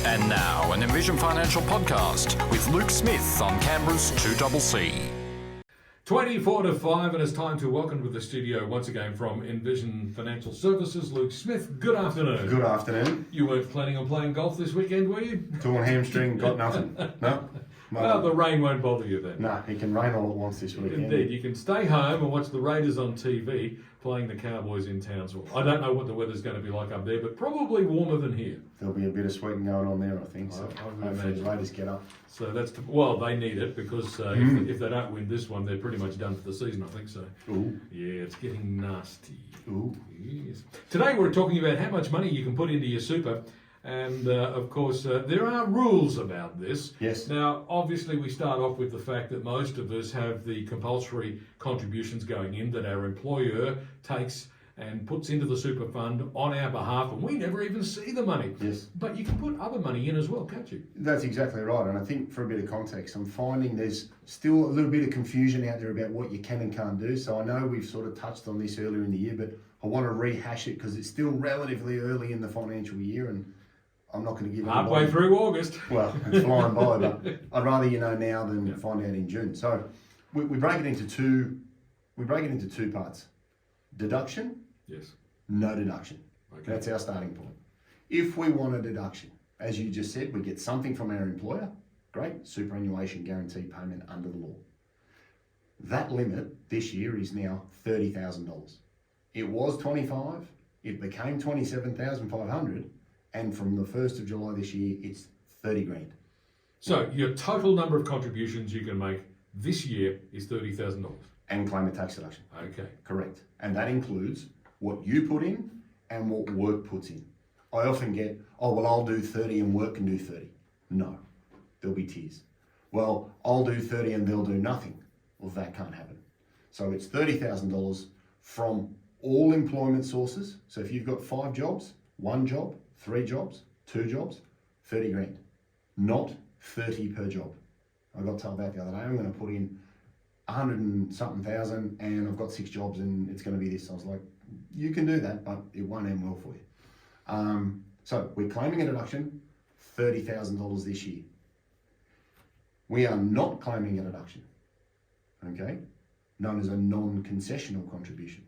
And now, an Envision Financial podcast with Luke Smith on Canberra's 2CC. 24 to 5, and it's time to welcome to the studio once again from Envision Financial Services, Luke Smith. Good afternoon. Good afternoon. You weren't planning on playing golf this weekend, were you? Torn hamstring, got nothing. No. Well, the rain won't bother you then. No, it can rain all at once this weekend. Indeed, you can stay home and watch the Raiders on TV playing the Cowboys in Townsville. I don't know what the weather's going to be like up there, but probably warmer than here. There'll be a bit of sweating going on there, I think. So I would hopefully imagine. the Raiders get up. So they need it because if they don't win this one, they're pretty much done for the season, I think so. Ooh. Yeah, it's getting nasty. Ooh. Yes. Today we're talking about how much money you can put into your super. And of course, there are rules about this. Yes. Now, obviously, we start off with the fact that most of us have the compulsory contributions going in that our employer takes and puts into the super fund on our behalf, and we never even see the money. Yes. But you can put other money in as well, can't you? That's exactly right. And I think for a bit of context, I'm finding there's still a little bit of confusion out there about what you can and can't do. So I know we've sort of touched on this earlier in the year, but I want to rehash it because it's still relatively early in the financial year, and I'm not going to give Halfway through August. Well, it's flying by, but I'd rather you know now than find out in June. So we break it into two. We break it into two parts: deduction, Yes. no deduction. Okay. That's our starting point. If we want a deduction, as you just said, we get something from our employer. Great, superannuation guarantee payment under the law. That limit this year is now $30,000. It was 25. It became 27,500. And from the 1st of July this year, it's 30 grand. So your total number of contributions you can make this year is $30,000. And claim a tax deduction. Okay. Correct. And that includes what you put in and what work puts in. I often get, oh, well, I'll do 30 and work can do 30. No, there'll be tiers. Well, I'll do 30 and they'll do nothing. Well, that can't happen. So it's $30,000 from all employment sources. So if you've got 5 jobs, 1 job, 3 jobs, 2 jobs, 30 grand, not 30 per job. I got told that the other day. I'm going to put in 100 and something thousand and I've got 6 jobs and it's going to be this. I was like, you can do that, but it won't end well for you. So we're claiming a deduction, $30,000 this year. We are not claiming a deduction, okay, known as a non-concessional contribution,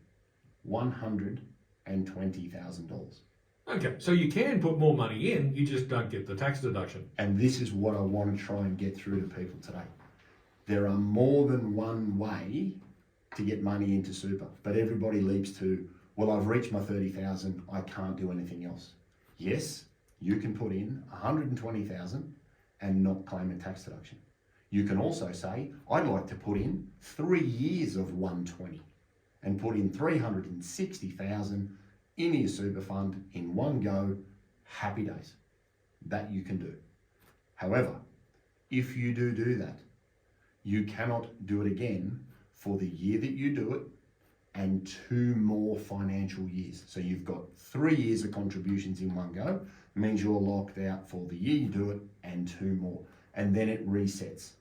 $120,000. Okay, so you can put more money in, you just don't get the tax deduction. And this is what I want to try and get through to people today. There are more than one way to get money into super, but everybody leaps to, well, I've reached my 30,000, I can't do anything else. Yes, you can put in 120,000 and not claim a tax deduction. You can also say, I'd like to put in 3 years of 120 and put in 360,000 in your super fund in one go. Happy days. That you can do. However, if you do that, you cannot do it again for the year that you do it and 2 more financial years. So you've got 3 years of contributions in one go. It means you're locked out for the year you do it and 2 more. And then it resets.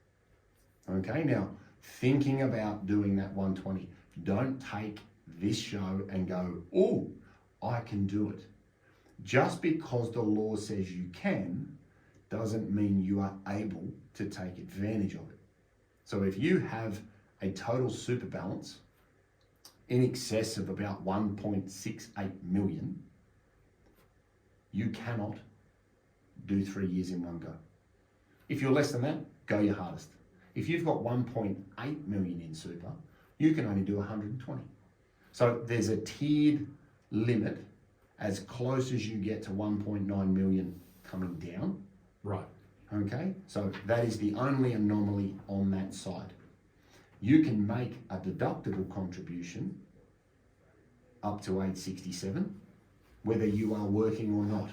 Okay, now thinking about doing that 120, don't take this show and go, oh, I can do it. Just because the law says you can doesn't mean you are able to take advantage of it. So if you have a total super balance in excess of about 1.68 million, you cannot do 3 years in one go. If you're less than that, go your hardest. If you've got 1.8 million in super, you can only do 120. So there's a tiered limit as close as you get to 1.9 million coming down. Right. Okay, so that is the only anomaly on that side. You can make a deductible contribution up to age 67, whether you are working or not.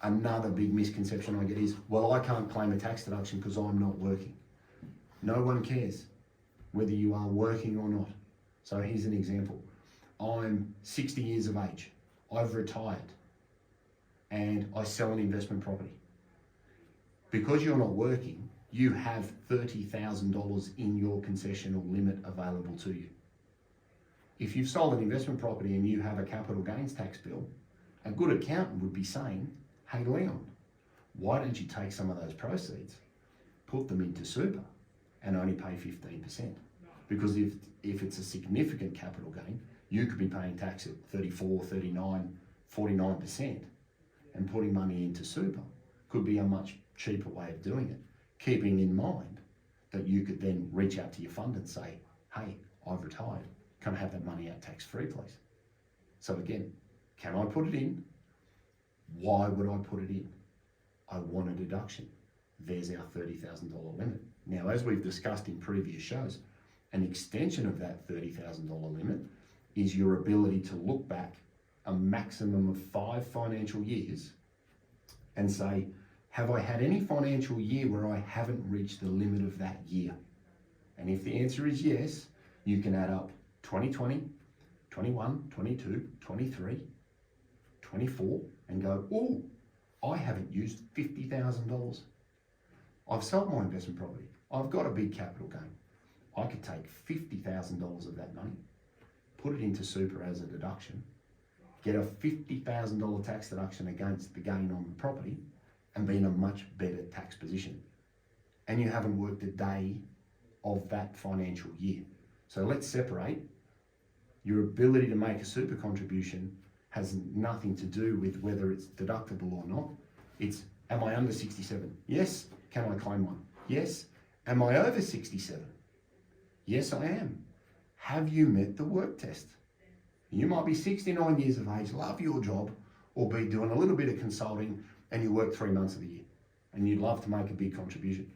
Another big misconception I get is, well, I can't claim a tax deduction because I'm not working. No one cares whether you are working or not. So here's an example. I'm 60 years of age. I've retired and I sell an investment property. Because you're not working, you have $30,000 in your concessional limit available to you. If you've sold an investment property and you have a capital gains tax bill, a good accountant would be saying, hey Leon, why don't you take some of those proceeds, put them into super and only pay 15%? Because if it's a significant capital gain, you could be paying tax at 34, 39, 49%, and putting money into super could be a much cheaper way of doing it, keeping in mind that you could then reach out to your fund and say, hey, I've retired, can I have that money out tax-free, please? So again, can I put it in? Why would I put it in? I want a deduction. There's our $30,000 limit. Now, as we've discussed in previous shows, an extension of that $30,000 limit is your ability to look back a maximum of 5 financial years and say, have I had any financial year where I haven't reached the limit of that year? And if the answer is yes, you can add up 2020, 21, 22, 23, 24, and go, oh, I haven't used $50,000. I've sold my investment property. I've got a big capital gain. I could take $50,000 of that money, put it into super as a deduction, get a $50,000 tax deduction against the gain on the property, and be in a much better tax position. And you haven't worked a day of that financial year. So let's separate. Your ability to make a super contribution has nothing to do with whether it's deductible or not. It's, am I under 67? Yes. Can I claim one? Yes. Am I over 67? Yes, I am. Have you met the work test? You might be 69 years of age, love your job, or be doing a little bit of consulting and you work 3 months of the year and you'd love to make a big contribution.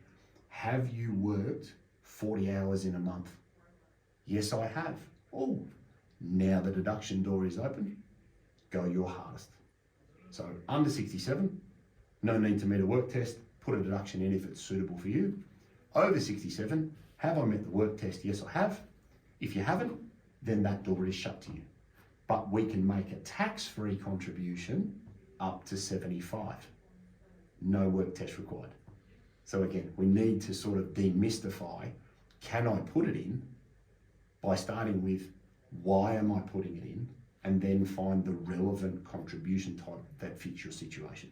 Have you worked 40 hours in a month? Yes, I have. Oh, now the deduction door is open. Go your hardest. So under 67, no need to meet a work test. Put a deduction in if it's suitable for you. Over 67, have I met the work test? Yes, I have. If you haven't, then that door is shut to you. But we can make a tax-free contribution up to 75. No work test required. So again, we need to sort of demystify, can I put it in, by starting with why am I putting it in, and then find the relevant contribution type that fits your situation.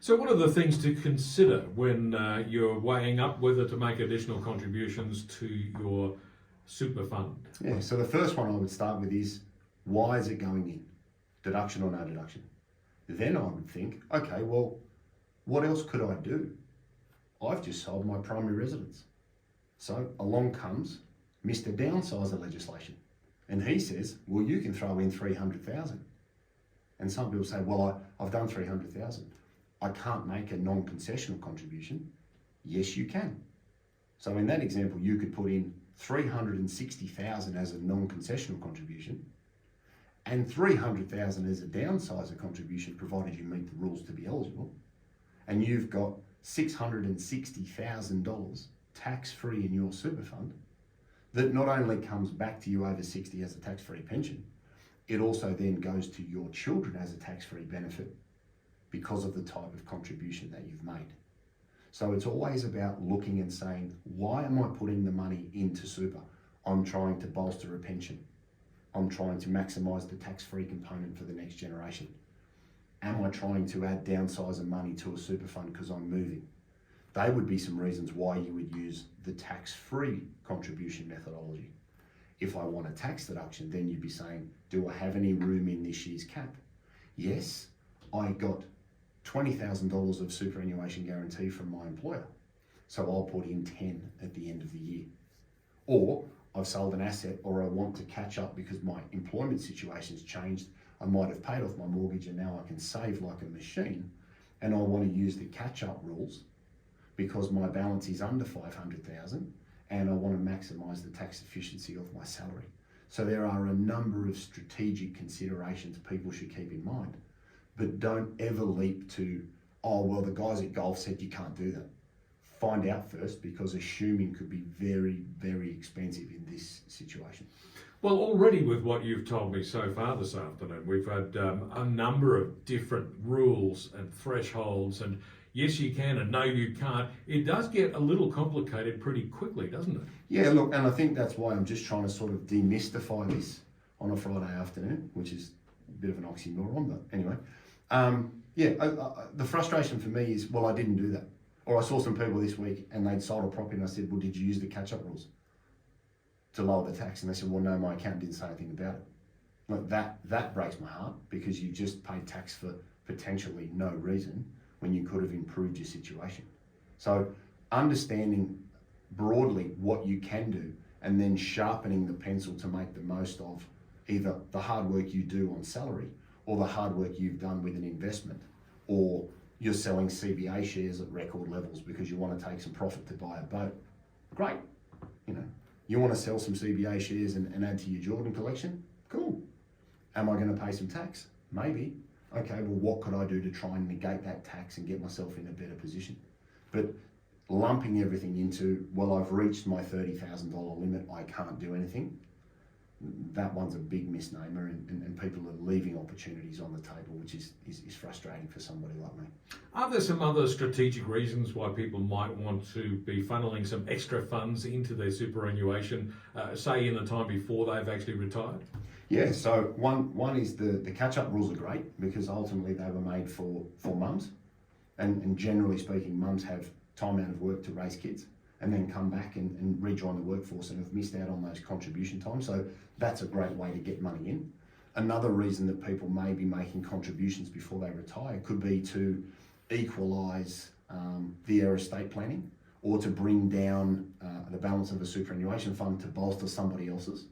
So what are the things to consider when you're weighing up whether to make additional contributions to your super fund? Yeah, so the first one I would start with is, why is it going in? Deduction or no deduction? Then I would think, okay, well, what else could I do? I've just sold my primary residence. So along comes Mr. Downsizer legislation. And he says, well, you can throw in 300,000. And some people say, well, I've done 300,000. I can't make a non-concessional contribution. Yes, you can. So in that example, you could put in 360,000 as a non-concessional contribution and 300,000 as a downsizer contribution, provided you meet the rules to be eligible. And you've got $660,000 tax-free in your super fund that not only comes back to you over 60 as a tax-free pension, it also then goes to your children as a tax-free benefit because of the type of contribution that you've made. So it's always about looking and saying, why am I putting the money into super? I'm trying to bolster a pension. I'm trying to maximise the tax-free component for the next generation. Am I trying to add downsizer money to a super fund because I'm moving? They would be some reasons why you would use the tax-free contribution methodology. If I want a tax deduction, then you'd be saying, do I have any room in this year's cap? Yes, I got $20,000 of superannuation guarantee from my employer, so I'll put in 10 at the end of the year. Or I've sold an asset, or I want to catch up because my employment situation's changed. I might have paid off my mortgage and now I can save like a machine, and I want to use the catch-up rules because my balance is under 500,000 and I want to maximise the tax efficiency of my salary. So there are a number of strategic considerations people should keep in mind, but don't ever leap to, oh, well, the guys at golf said you can't do that. Find out first, because assuming could be very, very expensive in this situation. Well, already with what you've told me so far this afternoon, we've had a number of different rules and thresholds, and yes, you can, and no, you can't. It does get a little complicated pretty quickly, doesn't it? Yeah, look, and I think that's why I'm just trying to sort of demystify this on a Friday afternoon, which is a bit of an oxymoron, but anyway. Yeah, the frustration for me is, well, I didn't do that. Or I saw some people this week and they'd sold a property and I said, well, did you use the catch-up rules to lower the tax? And they said, well, no, my accountant didn't say anything about it. Like that breaks my heart, because you just paid tax for potentially no reason when you could have improved your situation. So understanding broadly what you can do and then sharpening the pencil to make the most of either the hard work you do on salary or the hard work you've done with an investment, or you're selling CBA shares at record levels because you want to take some profit to buy a boat. Great. You want to sell some CBA shares and add to your Jordan collection? Cool. Am I going to pay some tax? Maybe. Okay, well, what could I do to try and negate that tax and get myself in a better position? But lumping everything into, well, I've reached my $30,000 limit, I can't do anything, that one's a big misnomer, and people are leaving opportunities on the table, which is frustrating for somebody like me. Are there some other strategic reasons why people might want to be funneling some extra funds into their superannuation, say in the time before they've actually retired? Yeah, so one is the catch-up rules are great, because ultimately they were made for mums, and generally speaking, mums have time out of work to raise kids and then come back and rejoin the workforce and have missed out on those contribution times. So that's a great way to get money in. Another reason that people may be making contributions before they retire could be to equalise their estate planning, or to bring down the balance of a superannuation fund to bolster somebody else's,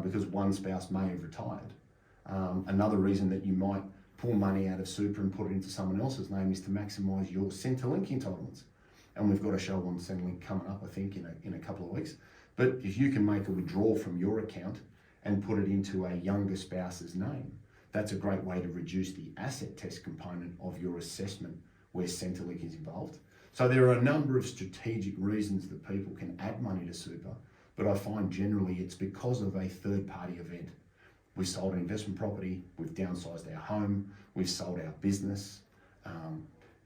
because one spouse may have retired. Another reason that you might pull money out of super and put it into someone else's name is to maximise your Centrelink entitlements. And we've got a show on Centrelink coming up, I think, in a couple of weeks. But if you can make a withdrawal from your account and put it into a younger spouse's name, that's a great way to reduce the asset test component of your assessment where Centrelink is involved. So there are a number of strategic reasons that people can add money to super, but I find generally it's because of a third-party event. We've sold an investment property, we've downsized our home, we've sold our business,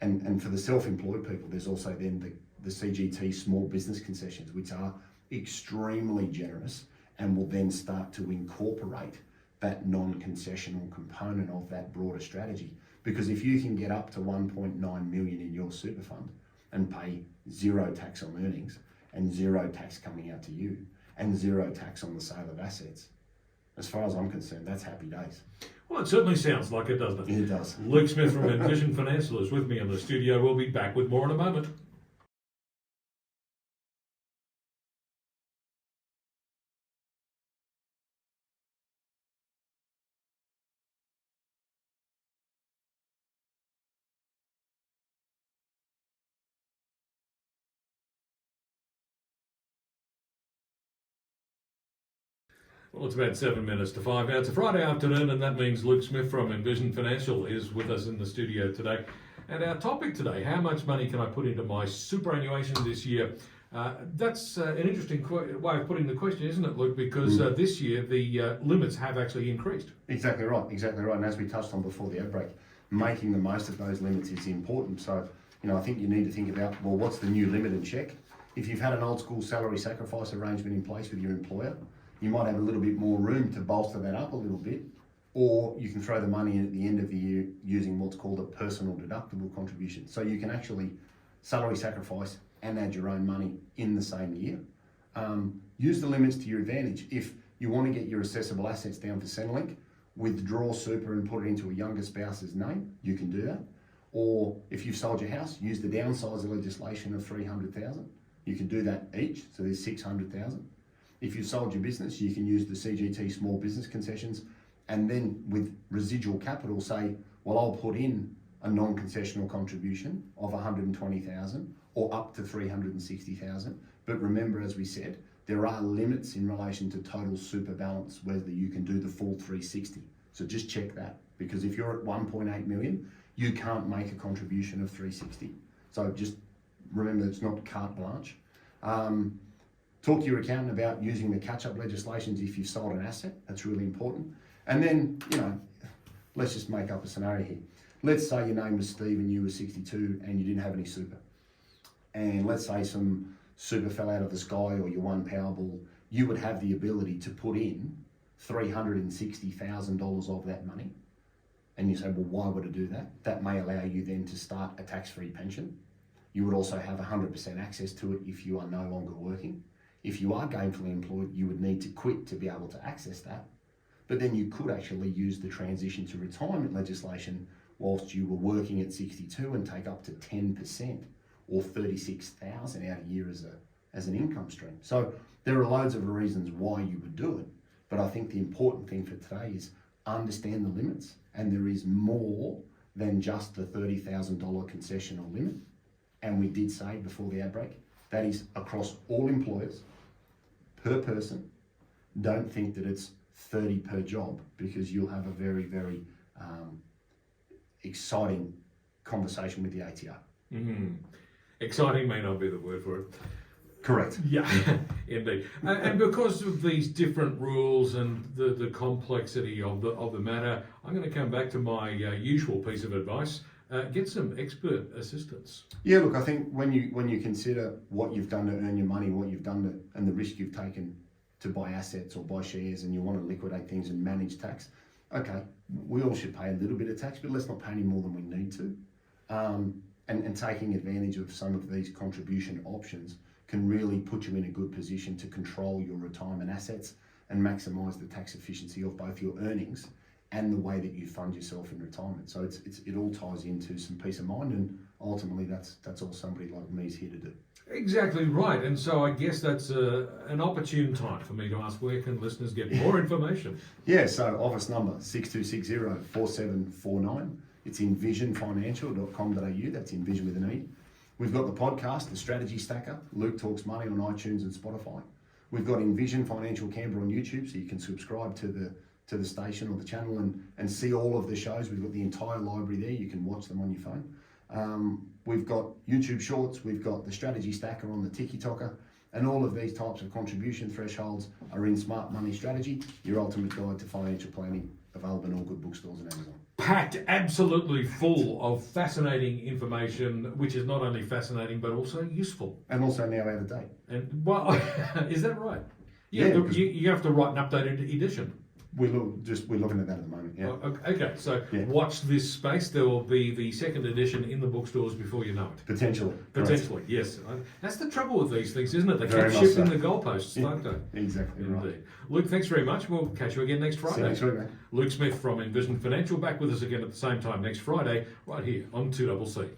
and for the self-employed people, there's also then the CGT small business concessions, which are extremely generous and will then start to incorporate that non-concessional component of that broader strategy. Because if you can get up to 1.9 million in your super fund and pay zero tax on earnings and zero tax coming out to you and zero tax on the sale of assets, as far as I'm concerned, that's happy days. Well, it certainly sounds like it, doesn't it? It does. Luke Smith from Envision Financial is with me in the studio. We'll be back with more in a moment. Well, it's about 7 minutes to 5 now. It's a Friday afternoon, and that means Luke Smith from Envision Financial is with us in the studio today. And our topic today, how much money can I put into my superannuation this year? That's an interesting way of putting the question, isn't it, Luke? Because this year the limits have actually increased. Exactly right. And as we touched on before the outbreak, making the most of those limits is important. So, I think you need to think about, well, what's the new limit and check? If you've had an old school salary sacrifice arrangement in place with your employer, you might have a little bit more room to bolster that up a little bit, or you can throw the money in at the end of the year using what's called a personal deductible contribution. So you can actually salary sacrifice and add your own money in the same year. Use the limits to your advantage. If you want to get your assessable assets down for Centrelink, withdraw super and put it into a younger spouse's name, you can do that. Or if you've sold your house, use the downsizer legislation of 300,000. You can do that each, so there's 600,000. If you've sold your business, you can use the CGT small business concessions, and then with residual capital say, well, I'll put in a non-concessional contribution of 120,000 or up to 360,000. But remember, as we said, there are limits in relation to total super balance, whether you can do the full 360. So just check that, because if you're at 1.8 million, you can't make a contribution of 360. So just remember, it's not carte blanche. Talk to your accountant about using the catch-up legislations if you've sold an asset. That's really important. And then, let's just make up a scenario here. Let's say your name was Steve and you were 62 and you didn't have any super. And let's say some super fell out of the sky or you won Powerball. You would have the ability to put in $360,000 of that money And you say, well, why would I do that? That may allow you then to start a tax-free pension. You would also have 100% access to it if you are no longer working. If you are gainfully employed, you would need to quit to be able to access that. But then you could actually use the transition to retirement legislation whilst you were working at 62 and take up to 10% or 36,000 out a year as an income stream. So there are loads of reasons why you would do it. But I think the important thing for today is understand the limits, and there is more than just the $30,000 concessional limit. And we did say before the outbreak, that is across all employers, per person. Don't think that it's 30 per job, because you'll have a very, very exciting conversation with the ATO. Mm-hmm. Exciting may not be the word for it. Correct. Yeah, indeed. And because of these different rules and the complexity of the matter, I'm going to come back to my usual piece of advice. Get some expert assistance. Yeah, look, I think when you consider what you've done to earn your money, what you've done and the risk you've taken to buy assets or buy shares, and you want to liquidate things and manage tax, okay, we all should pay a little bit of tax, but let's not pay any more than we need to. And taking advantage of some of these contribution options can really put you in a good position to control your retirement assets and maximise the tax efficiency of both your earnings and the way that you fund yourself in retirement. So it all ties into some peace of mind, and ultimately that's all somebody like me is here to do. Exactly right. And so I guess that's an opportune time for me to ask, where can listeners get more information? Yeah, so office number 6260-4749. It's envisionfinancial.com.au. That's Envision with an E. We've got the podcast, The Strategy Stacker. Luke Talks Money on iTunes and Spotify. We've got Envision Financial Canberra on YouTube, so you can subscribe to the station or the channel and see all of the shows. We've got the entire library there. You can watch them on your phone. We've got YouTube Shorts. We've got the Strategy Stacker on the Tiki-Toker. And all of these types of contribution thresholds are in Smart Money Strategy, your ultimate guide to financial planning, available in all good bookstores and Amazon. Packed absolutely full of fascinating information, which is not only fascinating but also useful. And also now out of date. And well, is that right? Yeah, Yeah, you have to write an updated edition. We're looking at that at the moment. Yeah. Okay, so Yeah. watch this space. There will be the second edition in the bookstores before you know it. Potentially. Potentially, yes. That's the trouble with these things, isn't it? They Very keep much shifting so. the goalposts, don't they? Exactly right. Indeed. Luke, thanks very much. We'll catch you again next Friday. See you next week, mate. Luke Smith from Envision Financial, back with us again at the same time next Friday, right here on 2CC.